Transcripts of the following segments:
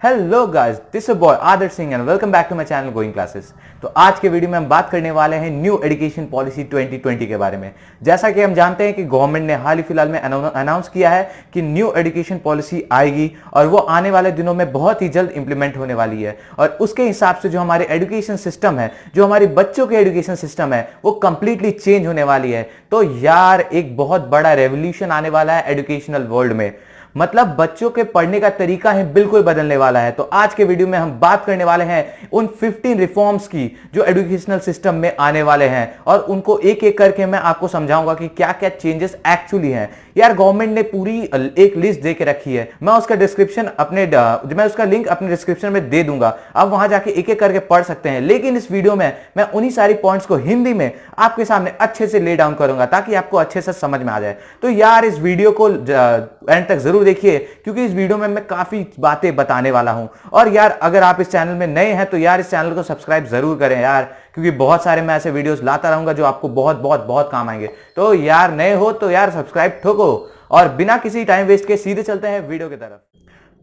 Hello guys, this is boy Adarsh Singh and welcome back to my channel going classes. तो आज के video में हम बात करने वाले हैं न्यू एजुकेशन पॉलिसी 2020 के बारे में। जैसा कि हम जानते हैं कि गवर्नमेंट ने हाल ही फिलहाल में अनाउंस किया है कि न्यू एजुकेशन पॉलिसी आएगी और वो आने वाले दिनों में बहुत ही जल्द इंप्लीमेंट होने वाली है। और उसके हिसाब से जो हमारे एजुकेशन सिस्टम है, जो हमारे बच्चों के एजुकेशन सिस्टम है, वो कंप्लीटली चेंज होने वाली है। तो यार एक बहुत बड़ा रेवोल्यूशन आने वाला है एजुकेशनल वर्ल्ड में। मतलब बच्चों के पढ़ने का तरीका है बिल्कुल बदलने वाला है। तो आज के वीडियो में हम बात करने वाले हैं उन 15 रिफॉर्म्स की जो एजुकेशनल सिस्टम में आने वाले हैं और उनको एक एक करके मैं आपको समझाऊंगा कि क्या क्या चेंजेस एक्चुअली हैं। यार गवर्नमेंट ने पूरी एक लिस्ट दे के रखी है, मैं उसका लिंक अपने डिस्क्रिप्शन में दे दूंगा, आप वहां जाके एक एक करके पढ़ सकते हैं। लेकिन इस वीडियो में मैं उन्हीं सारी पॉइंट्स को हिंदी में आपके सामने अच्छे से ले डाउन करूंगा ताकि आपको अच्छे से समझ में आ जाए। तो यार इस वीडियो को एंड तक जरूर देखिए क्योंकि इस वीडियो में मैं काफी बातें बताने वाला हूं। और यार अगर आप इस चैनल में नए हैं तो यार इस चैनल को सब्सक्राइब जरूर करें यार, क्योंकि बहुत सारे मैं ऐसे वीडियोस लाता रहूंगा जो आपको बहुत बहुत बहुत काम आएंगे। तो यार नए हो तो यार सब्सक्राइब ठोको और बिना किसी टाइम वेस्ट के सीधे चलते हैं वीडियो की तरफ।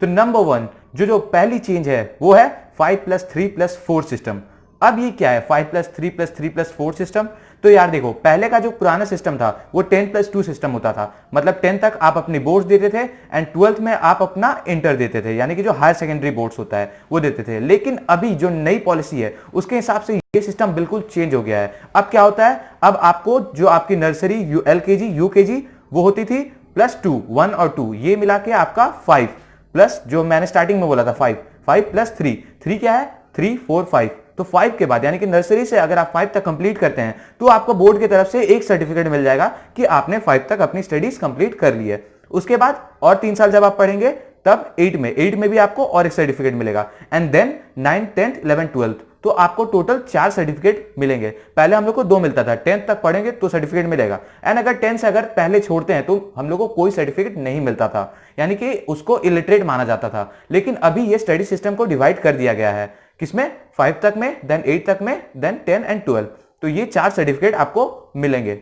तो नंबर 1 जो पहली चेंज है वो है 5+3+4 सिस्टम। अब ये क्या है 5+3+3+4 सिस्टम? तो यार देखो, पहले का जो पुराना सिस्टम था वो 10+2 सिस्टम होता था। मतलब 10 तक आप अपनी बोर्ड्स देते थे एंड 12th में आप अपना इंटर देते थे, यानी कि जो हायर सेकेंडरी बोर्ड्स होता है वो देते थे। लेकिन अभी जो नई पॉलिसी है उसके हिसाब से ये सिस्टम बिल्कुल चेंज हो गया है। अब क्या होता है, अब आपको जो आपकी नर्सरी, LKG, UKG वो होती थी +2, 1 और 2 ये मिला के आपका 5 प्लस जो मैंने स्टार्टिंग में बोला था 5+3 क्या है 3, 4, 5। तो 5 के बाद यानी कि नर्सरी से अगर आप 5 तक कंप्लीट करते हैं तो आपको बोर्ड की तरफ से एक सर्टिफिकेट मिल जाएगा कि आपने 5 तक अपनी स्टडीज कंप्लीट कर ली है। उसके बाद और 3 साल जब आप पढ़ेंगे तब 8 में भी आपको और एक सर्टिफिकेट मिलेगा एंड देन 9, 10, 11, 12 तो आपको टोटल 4 सर्टिफिकेट मिलेंगे। पहले हम लोग को 2 मिलता था, 10th तक पढ़ेंगे तो सर्टिफिकेट मिलेगा एंड अगर 10 से अगर पहले छोड़ते हैं तो हम लोग को कोई सर्टिफिकेट नहीं मिलता था, यानी कि उसको इलिटरेट माना जाता था। लेकिन अभी ये स्टडी सिस्टम को डिवाइड कर दिया गया है, किसमें 5 तक में, देन 8 तक में, देन 10 एंड 12। तो ये 4 सर्टिफिकेट आपको मिलेंगे।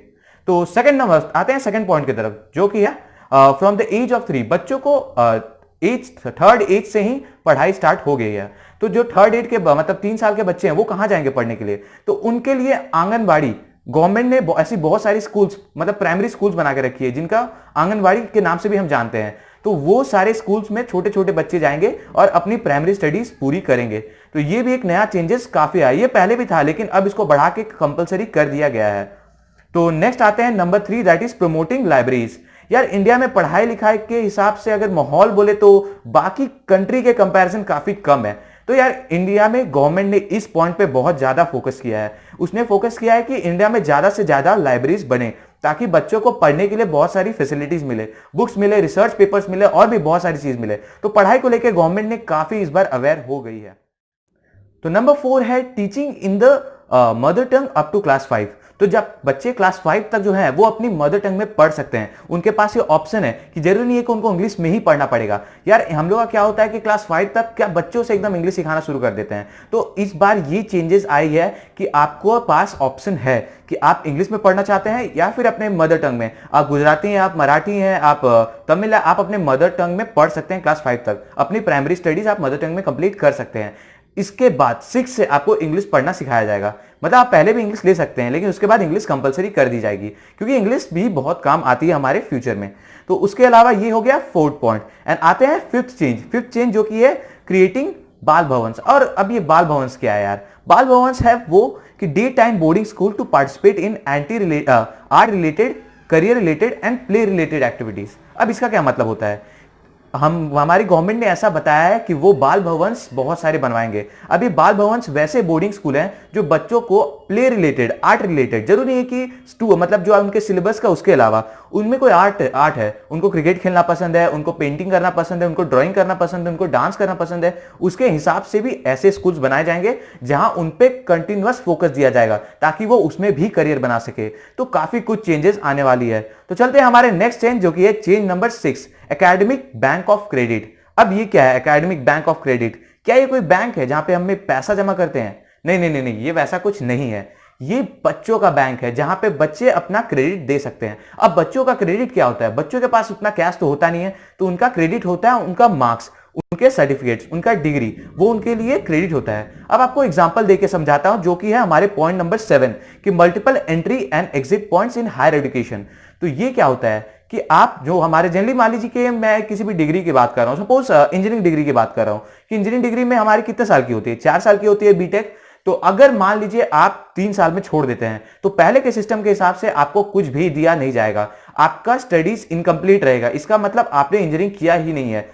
तो सेकंड नंबर आते हैं सेकंड पॉइंट की तरफ जो कि है फ्रॉम द एज ऑफ 3 बच्चों को थर्ड एज से ही पढ़ाई स्टार्ट हो गई है। तो जो थर्ड एज के मतलब 3 साल के बच्चे हैं वो कहां जाएंगे पढ़ने के लिए? तो उनके लिए आंगनबाड़ी, गवर्नमेंट ने ऐसी बहुत सारी स्कूल्स मतलब प्राइमरी स्कूल्स बना के रखी है जिनका आंगनबाड़ी के नाम से भी हम जानते हैं। तो वो सारे स्कूल्स में छोटे छोटे बच्चे जाएंगे और अपनी प्राइमरी स्टडीज पूरी करेंगे। तो ये भी एक नया चेंजेस काफी आया, ये पहले भी था लेकिन अब इसको बढ़ा के कंपलसरी कर दिया गया है। तो नेक्स्ट आते हैं number 3 that is promoting libraries. यार इंडिया में पढ़ाई लिखाई के हिसाब से अगर माहौल बोले तो बाकी कंट्री के कंपैरिजन काफी कम है। तो यार इंडिया में गवर्नमेंट ने इस पॉइंट पे बहुत ज्यादा फोकस किया है। उसने फोकस किया है कि इंडिया में ज्यादा से ज्यादा लाइब्रेरीज बने ताकि बच्चों को पढ़ने के लिए बहुत सारी फैसिलिटीज मिले, बुक्स मिले, रिसर्च पेपर्स मिले और भी बहुत सारी चीज मिले। तो पढ़ाई को लेकर गवर्नमेंट ने काफी इस बार अवेयर हो गई है। तो नंबर 4 है teaching in the mother tongue up to class 5। तो जब बच्चे क्लास 5 तक जो है वो अपनी मदर टंग में पढ़ सकते हैं, उनके पास ये ऑप्शन है कि जरूरी नहीं है कि उनको इंग्लिश में ही पढ़ना पड़ेगा। यार हम लोग का क्या होता है कि क्लास 5 तक क्या बच्चों से एकदम इंग्लिश सिखाना शुरू कर देते हैं। तो इस बार ये चेंजेस आई है कि आपको पास ऑप्शन है कि आप इंग्लिश में पढ़ना चाहते हैं या फिर अपने मदर टंग में। आप गुजराती हैं, आप मराठी हैं, आप तमिल है, आप अपने मदर टंग में पढ़ सकते हैं। क्लास 5 तक अपनी प्राइमरी स्टडीज आप मदर टंग में कंप्लीट कर सकते हैं। इसके बाद 6 से आपको इंग्लिश पढ़ना सिखाया जाएगा। मतलब आप पहले भी इंग्लिश ले सकते हैं लेकिन उसके बाद इंग्लिश कंपलसरी कर दी जाएगी क्योंकि इंग्लिश भी बहुत काम आती है हमारे फ्यूचर में। तो उसके अलावा ये हो गया 4th पॉइंट एंड आते हैं 5th चेंज जो कि है क्रिएटिंग बाल भवंस। और अब ये बाल भवंस क्या है यार? बाल भवंस है वो कि day time boarding school to participate in art related, career related and play related activities. अब इसका क्या मतलब होता है? हमारी गवर्नमेंट ने ऐसा बताया है कि वो बाल भवंस बहुत सारे बनवाएंगे। अभी बाल भवंस वैसे बोर्डिंग स्कूल हैं जो बच्चों को प्ले रिलेटेड, आर्ट रिलेटेड, जरूरी है कि मतलब जो उनके सिलेबस का उसके अलावा उनमें कोई आर्ट है, उनको क्रिकेट खेलना पसंद है, उनको पेंटिंग करना पसंद है, उनको ड्राइंग करना पसंद है, उनको डांस करना पसंद है, उसके हिसाब से भी ऐसे स्कूल्स बनाए जाएंगे जहां उन पे कंटिन्यूअस फोकस दिया जाएगा ताकि वो उसमें भी करियर बना सके। तो काफी कुछ चेंजेस आने वाली है। तो चलते हैं हमारे नेक्स्ट चेंज जो कि है change number 6 academic bank of credit. अब ये क्या है एकेडमिक बैंक ऑफ क्रेडिट? क्या ये कोई बैंक है जहां पे हम पैसा जमा करते हैं? नहीं, ये वैसा कुछ नहीं है। ये बच्चों का बैंक है जहां पे बच्चे अपना क्रेडिट दे सकते हैं। अब बच्चों का क्रेडिट क्या होता है? बच्चों के पास उतना कैश तो होता नहीं है, तो उनका क्रेडिट होता है उनका मार्क्स। उनके सर्टिफिकेट्स, उनका डिग्री, वो उनके लिए क्रेडिट होता है। अब आपको एग्जांपल देके समझाता हूं, जो कि है हमारे पॉइंट नंबर 7 कि multiple entry and exit points in higher education. तो ये क्या होता है कि आप जो हमारे जनरली मान लीजिए कि मैं किसी भी डिग्री की बात कर रहा हूं, सपोज इंजीनियरिंग डिग्री की बात कर रहा हूं कि इंजीनियरिंग डिग्री में हमारी कितने साल की होती है, 4 साल की होती है बीटेक। तो अगर मान लीजिए आप 3 साल में छोड़ देते हैं तो पहले के सिस्टम के हिसाब से आपको कुछ भी दिया नहीं जाएगा, आपका स्टडीज इनकम्प्लीट रहेगा। इसका मतलब आपने इंजीनियरिंग किया ही नहीं है।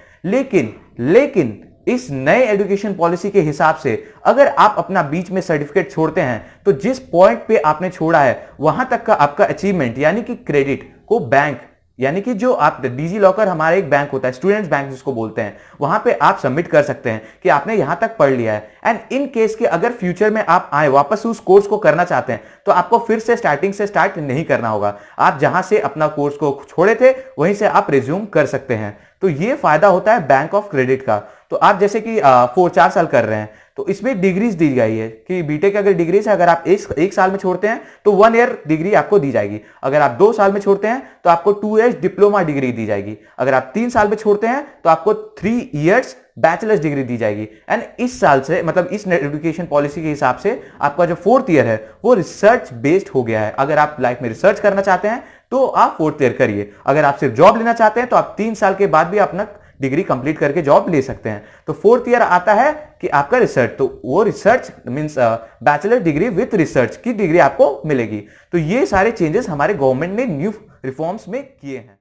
लेकिन इस नए एजुकेशन पॉलिसी के हिसाब से अगर आप अपना बीच में सर्टिफिकेट छोड़ते हैं तो जिस पॉइंट पे आपने छोड़ा है वहां तक का आपका अचीवमेंट यानी कि क्रेडिट को बैंक, यानी कि जो आप डिजी लॉकर हमारा एक बैंक होता है, स्टूडेंट्स बैंक जिसको बोलते हैं, वहां पे आप सबमिट कर सकते हैं कि आपने यहां तक पढ़ लिया है। एंड इन केस के अगर फ्यूचर में आप आए वापस उस कोर्स को करना चाहते हैं तो आपको फिर से स्टार्टिंग से स्टार्ट नहीं करना होगा। आप जहां से अपना कोर्स को छोड़े थे वहीं से आप रिज्यूम कर सकते हैं। तो ये फायदा होता है बैंक ऑफ क्रेडिट का। तो आप जैसे कि 4 साल कर रहे हैं तो इसमें डिग्रीज दी गई है कि बीटेक अगर डिग्रीज है, अगर आप एक साल में छोड़ते हैं तो 1 ईयर डिग्री आपको दी जाएगी। अगर आप 2 साल में छोड़ते हैं तो आपको 2 इयर्स डिप्लोमा डिग्री दी जाएगी। अगर आप 3 साल में छोड़ते हैं तो आपको 3 इयर्स बैचलर्स डिग्री दी जाएगी। एंड इस साल से मतलब इस एजुकेशन पॉलिसी के हिसाब से आपका जो 4th ईयर है वो रिसर्च बेस्ड हो गया है। अगर आप लाइफ में रिसर्च करना चाहते हैं तो आप 4th ईयर करिए। अगर आप सिर्फ जॉब लेना चाहते हैं तो आप 3 साल के बाद भी अपना डिग्री कंप्लीट करके जॉब ले सकते हैं। तो 4th ईयर आता है कि आपका रिसर्च, तो वो research means bachelor degree with research की डिग्री आपको मिलेगी। तो ये सारे चेंजेस हमारे गवर्नमेंट ने न्यू रिफॉर्म्स में किए हैं।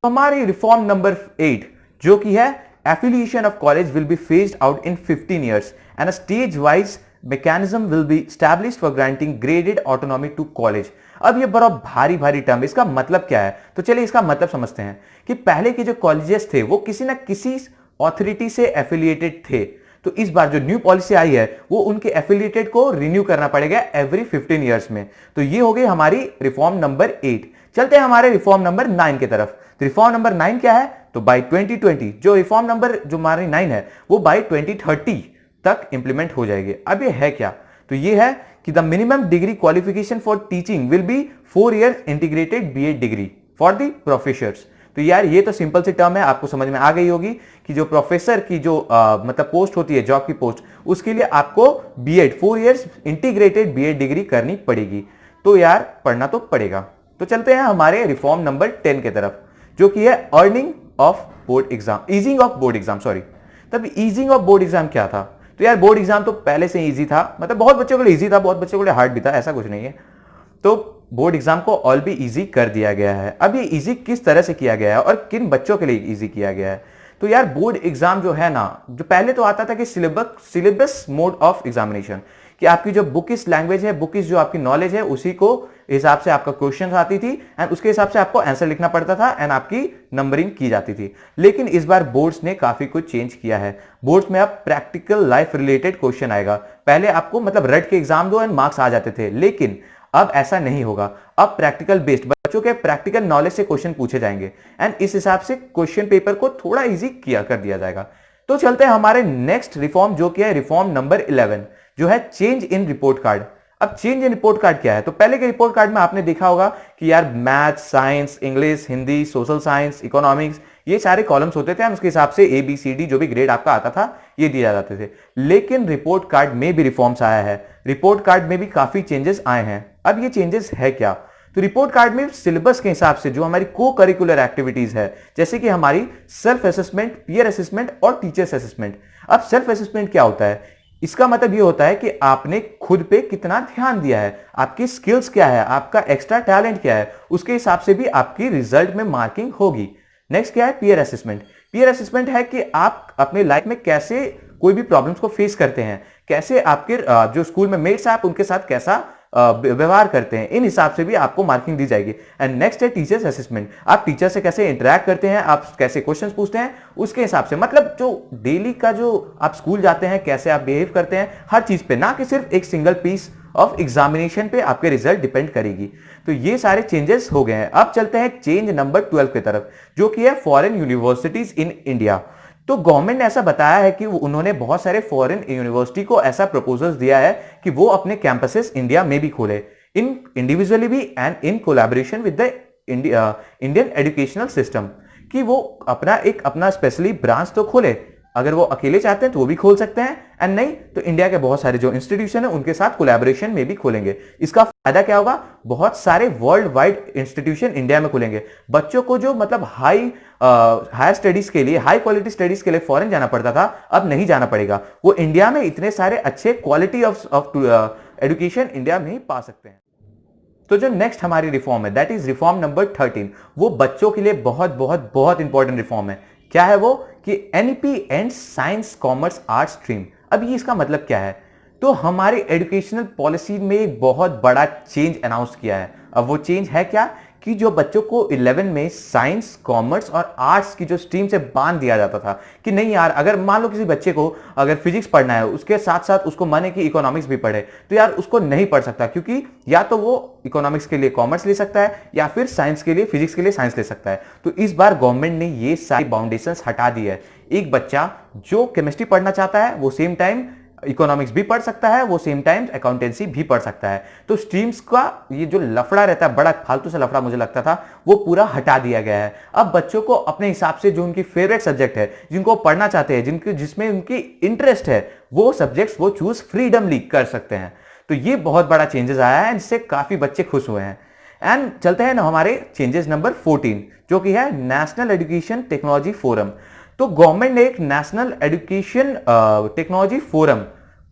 हमारी रिफॉर्म नंबर 8 जो कि है affiliation of college will be phased out in 15 years and a stage wise mechanism will be established for granting graded autonomy to college। अब ये बड़ा भारी टर्म, इसका मतलब क्या है? तो चलिए इसका मतलब समझते हैं कि पहले के जो कॉलेजेस थे वो किसी ना किसी अथॉरिटी से एफिलिएटेड थे। तो इस बार जो न्यू पॉलिसी आई है वो उनके एफिलिएटेड को रिन्यू करना पड़ेगा एवरी 15 years में। तो ये हो गई हमारी रिफॉर्म नंबर 8। चलते हैं हमारे रिफॉर्म नंबर 9 की तरफ। रिफॉर्म नंबर 9 क्या है? तो बाय 2020 जो रिफॉर्म नंबर जो हमारी 9 है वो बाय 2030 तक इंप्लीमेंट हो जाएगी। अब ये है क्या? तो ये है कि the minimum degree qualification for teaching will be 4 years integrated BEd degree for the professors. तो यार ये तो सिंपल सी टर्म है, आपको समझ में आ गई होगी कि जो प्रोफेसर की जो मतलब पोस्ट होती है, जॉब की पोस्ट, उसके लिए आपको BEd 4 years integrated BEd degree करनी पड़ेगी। तो यार पढ़ना तो पड़ेगा। तो चलते हैं हमारे रिफॉर्म नंबर 10 की तरफ जो कि है earning of board exam, easing of board exam, sorry. तब ईजिंग ऑफ बोर्ड एग्जाम क्या था? तो यार बोर्ड एग्जाम तो पहले से इजी था, मतलब बहुत बच्चों के लिए इजी था, बहुत बच्चों के लिए हार्ड भी था, ऐसा कुछ नहीं है। तो बोर्ड एग्जाम को और भी इजी कर दिया गया है। अब ये इजी किस तरह से किया गया है और किन बच्चों के लिए इजी किया गया है? तो यार बोर्ड एग्जाम जो है ना, जो पहले तो आता था कि सिलेबस मोड ऑफ एग्जामिनेशन, कि आपकी जो बुकिश लैंग्वेज है, बुकिश जो आपकी नॉलेज है, उसी को हिसाब से आपका क्वेश्चन आती थी एंड उसके हिसाब से आपको आंसर लिखना पड़ता था एंड आपकी नंबरिंग की जाती थी। लेकिन इस बार बोर्ड्स ने काफी कुछ चेंज किया है। बोर्ड्स में अब प्रैक्टिकल लाइफ रिलेटेड क्वेश्चन आएगा। पहले आपको मतलब रट के एग्जाम दो एंड मार्क्स आ जाते थे, लेकिन अब ऐसा नहीं होगा। अब प्रैक्टिकल बेस्ड बच्चों के प्रैक्टिकल नॉलेज से क्वेश्चन पूछे जाएंगे एंड इस हिसाब से क्वेश्चन पेपर को थोड़ा इजी किया कर दिया जाएगा। तो चलते हैं हमारे नेक्स्ट रिफॉर्म जो कि है रिफॉर्म नंबर 11 जो है चेंज इन रिपोर्ट कार्ड। अब चेंज इन रिपोर्ट कार्ड क्या है? तो पहले के रिपोर्ट कार्ड में आपने देखा होगा कि यार math, science, English, Hindi, social science, economics, ये सारे कॉलम्स होते थे एंड उसके हिसाब से ABCD जो भी ग्रेड आपका आता था ये दिया जाते थे। लेकिन रिपोर्ट कार्ड में भी रिफॉर्म्स आया है, रिपोर्ट कार्ड में भी काफी चेंजेस आए हैं। अब ये चेंजेस है क्या? तो रिपोर्ट कार्ड में सिलेबस के हिसाब से जो हमारी को करिकुलर एक्टिविटीज है, जैसे कि हमारी सेल्फ असेसमेंट, पीयर असेसमेंट और टीचर्स असेसमेंट। अब सेल्फ असेसमेंट क्या होता है? इसका मतलब ये होता है कि आपने खुद पे कितना ध्यान दिया है, आपकी स्किल्स क्या है, आपका एक्स्ट्रा टैलेंट क्या है, उसके हिसाब से भी आपकी रिजल्ट में मार्किंग होगी। नेक्स्ट क्या है? Peer assessment. पीयर असेसमेंट है कि आप अपने लाइफ में कैसे कोई भी प्रॉब्लम्स को फेस करते हैं, कैसे आपके जो स्कूल में मेट्स हैं आप उनके साथ कैसा व्यवहार करते हैं, इन हिसाब से भी आपको मार्किंग दी जाएगी। एंड नेक्स्ट है टीचर्स असेसमेंट। आप टीचर से कैसे इंटरेक्ट करते हैं, आप कैसे क्वेश्चंस पूछते हैं, उसके हिसाब से मतलब जो डेली का जो आप स्कूल जाते हैं, कैसे आप बिहेव करते हैं, हर चीज पे, ना कि सिर्फ एक सिंगल पीस ऑफ एग्जामिनेशन पे आपके रिजल्ट डिपेंड करेगी। तो ये सारे चेंजेस हो गए हैं। अब चलते हैं चेंज नंबर 12 की तरफ जो कि है फॉरेन यूनिवर्सिटीज इन इंडिया। तो गवर्नमेंट ने ऐसा बताया है कि उन्होंने बहुत सारे फॉरेन यूनिवर्सिटी को ऐसा प्रपोजल्स दिया है कि वो अपने कैंपसेस इंडिया में भी खोले, इन इंडिविजुअली भी and in collaboration with the Indian educational system. कि वो अपना स्पेशली ब्रांच तो खोले। अगर वो अकेले चाहते हैं तो वो भी खोल सकते हैं, एंड नहीं तो इंडिया के बहुत सारे जो इंस्टीट्यूशन है उनके साथ कोलैबोरेशन में भी खोलेंगे। इसका फायदा क्या होगा, बहुत सारे वर्ल्ड वाइड इंस्टीट्यूशन इंडिया में खुलेंगे। बच्चों को जो मतलब हायर स्टडीज के लिए, हाई क्वालिटी स्टडीज के लिए फॉरेन जाना पड़ता था, अब नहीं जाना पड़ेगा। वो इंडिया में इतने सारे अच्छे क्वालिटी ऑफ एजुकेशन इंडिया में ही पा सकते हैं। तो जो नेक्स्ट हमारी रिफॉर्म है, दैट इज रिफॉर्म नंबर 13। वो बच्चों के लिए बहुत बहुत बहुत इंपॉर्टेंट रिफॉर्म है। क्या है वो कि NEP and science commerce arts stream. अब ये इसका मतलब क्या है, तो हमारी एजुकेशनल पॉलिसी में एक बहुत बड़ा चेंज अनाउंस किया है। अब वो चेंज है क्या कि जो बच्चों को 11 में साइंस, कॉमर्स और आर्ट्स की जो स्ट्रीम से बांध दिया जाता था कि नहीं यार, अगर मान लो किसी बच्चे को अगर फिजिक्स पढ़ना है, उसके साथ साथ उसको मन है कि इकोनॉमिक्स भी पढ़े, तो यार उसको नहीं पढ़ सकता, क्योंकि या तो वो इकोनॉमिक्स के लिए कॉमर्स ले सकता है या फिर साइंस के लिए, फिजिक्स के लिए साइंस ले सकता है। तो इस बार गवर्नमेंट ने ये सारी बाउंडेशंस हटा दी है। एक बच्चा जो केमिस्ट्री पढ़ना चाहता है वो सेम टाइम इकोनॉमिक्स भी पढ़ सकता है, वो सेम टाइम अकाउंटेंसी भी पढ़ सकता है। तो स्ट्रीम्स का ये जो लफड़ा रहता है, बड़ा फालतू से लफड़ा मुझे लगता था, वो पूरा हटा दिया गया है। अब बच्चों को अपने हिसाब से जो उनकी फेवरेट सब्जेक्ट है, जिनको पढ़ना चाहते हैं, जिसमें उनकी इंटरेस्ट है, वो सब्जेक्ट्स वो चूज फ्रीडमली कर सकते हैं। तो ये बहुत बड़ा चेंजेस आया है, इससे काफी बच्चे खुश हुए हैं। एंड चलते हैं ना हमारे चेंजेस नंबर 14, जो कि है नेशनल एजुकेशन टेक्नोलॉजी फोरम। तो गवर्नमेंट ने एक नेशनल एजुकेशन टेक्नोलॉजी फोरम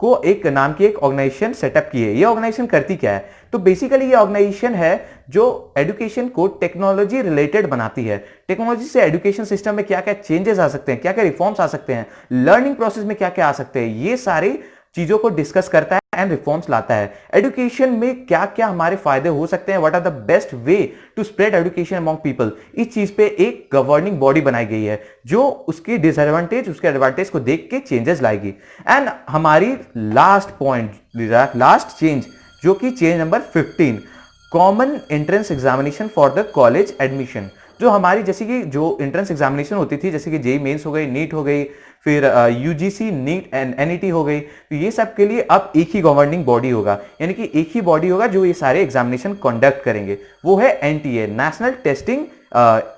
को एक नाम की एक ऑर्गेनाइजेशन सेटअप की है। ये ऑर्गेनाइजेशन करती क्या है, तो बेसिकली ये ऑर्गेनाइजेशन है जो एजुकेशन को टेक्नोलॉजी रिलेटेड बनाती है। टेक्नोलॉजी से एजुकेशन सिस्टम में क्या क्या चेंजेस आ सकते हैं, क्या क्या रिफॉर्म्स आ सकते हैं, लर्निंग प्रोसेस में क्या क्या आ सकते हैं, ये सारी चीजों को डिस्कस करता है एंड रिफॉर्म्स लाता है। एजुकेशन में क्या क्या हमारे फायदे हो सकते हैं, what are the best way to spread education among people, इस चीज पे एक गवर्निंग बॉडी बनाई गई है जो उसकी डिसएडवांटेज, उसके एडवांटेज को देख के चेंजेस लाएगी। एंड हमारी लास्ट पॉइंट, लास्ट चेंज, जो कि change number 15, common entrance examination for the college admission. जो हमारी जैसे कि जो एंट्रेंस एग्जामिनेशन होती थी, जैसे कि जेई मेंस हो गई, नीट हो गई, फिर यूजीसी नीट एंड एनईटी हो गई, तो ये सब के लिए अब एक ही गवर्निंग बॉडी होगा, यानी कि एक ही बॉडी होगा जो ये सारे एग्जामिनेशन कंडक्ट करेंगे। वो है एनटीए, नेशनल टेस्टिंग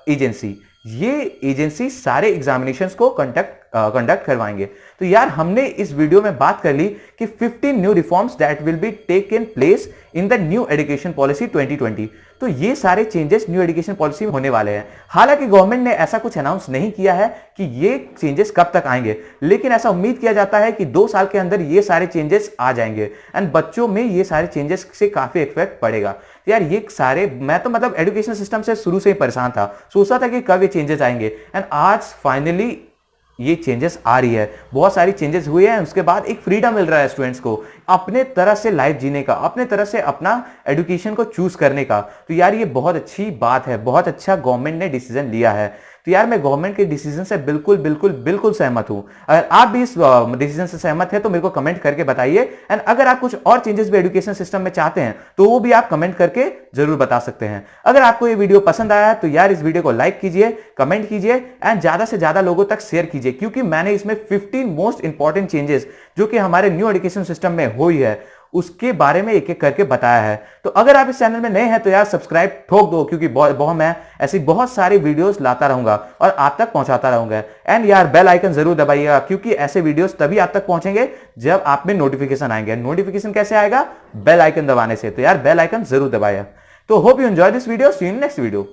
एजेंसी। ये एजेंसी सारे एग्जामिनेशंस को कंडक्ट करवाएंगे। तो यार हमने इस वीडियो में बात कर ली कि 15 new reforms that will be taken place in the new education policy 2020। तो ये सारे चेंजेस न्यू एजुकेशन पॉलिसी में होने वाले हैं। हालांकि गवर्नमेंट ने ऐसा कुछ अनाउंस नहीं किया है कि ये चेंजेस कब तक आएंगे, लेकिन ऐसा उम्मीद किया जाता है कि 2 साल के अंदर ये सारे चेंजेस आ जाएंगे एंड बच्चों में ये सारे चेंजेस से काफी इफेक्ट पड़ेगा। यार ये सारे, मैं तो मतलब एजुकेशन सिस्टम से शुरू से ही परेशान था, सोचता था कि कब ये चेंजेस आएंगे, एंड आज फाइनली ये चेंजेस आ रही है। बहुत सारी चेंजेस हुए हैं, उसके बाद एक फ्रीडम मिल रहा है स्टूडेंट्स को अपने तरह से लाइफ जीने का, अपने तरह से अपना एजुकेशन को चूज करने का। तो यार ये बहुत अच्छी बात है, बहुत अच्छा गवर्नमेंट ने डिसीजन लिया है। तो यार मैं गवर्नमेंट के डिसीजन से बिल्कुल बिल्कुल बिल्कुल सहमत हूं। अगर आप भी इस डिसीजन से सहमत है तो मेरे को कमेंट करके बताइए, एंड अगर आप कुछ और चेंजेस भी एजुकेशन सिस्टम में चाहते हैं तो वो भी आप कमेंट करके जरूर बता सकते हैं। अगर आपको ये वीडियो पसंद आया तो यार इस वीडियो को लाइक कीजिए, कमेंट कीजिए एंड ज्यादा से ज्यादा लोगों तक शेयर कीजिए, क्योंकि मैंने इसमें 15 मोस्ट इंपॉर्टेंट चेंजेस जो कि हमारे न्यू एजुकेशन सिस्टम में हुई है उसके बारे में एक एक करके बताया है। तो अगर आप इस चैनल में नए हैं तो यार सब्सक्राइब ठोक दो, क्योंकि मैं ऐसी बहुत सारी वीडियोस लाता रहूंगा और आप तक पहुंचाता रहूंगा। एंड यार बेल आइकन जरूर दबाइएगा, क्योंकि ऐसे वीडियोस तभी आप तक पहुंचेंगे जब आप में नोटिफिकेशन आएंगे। नोटिफिकेशन कैसे आएगा? बेल आइकन दबाने से। तो यार बेल आइकन जरूर दबाइए। तो hope you enjoy this video, see you in next video.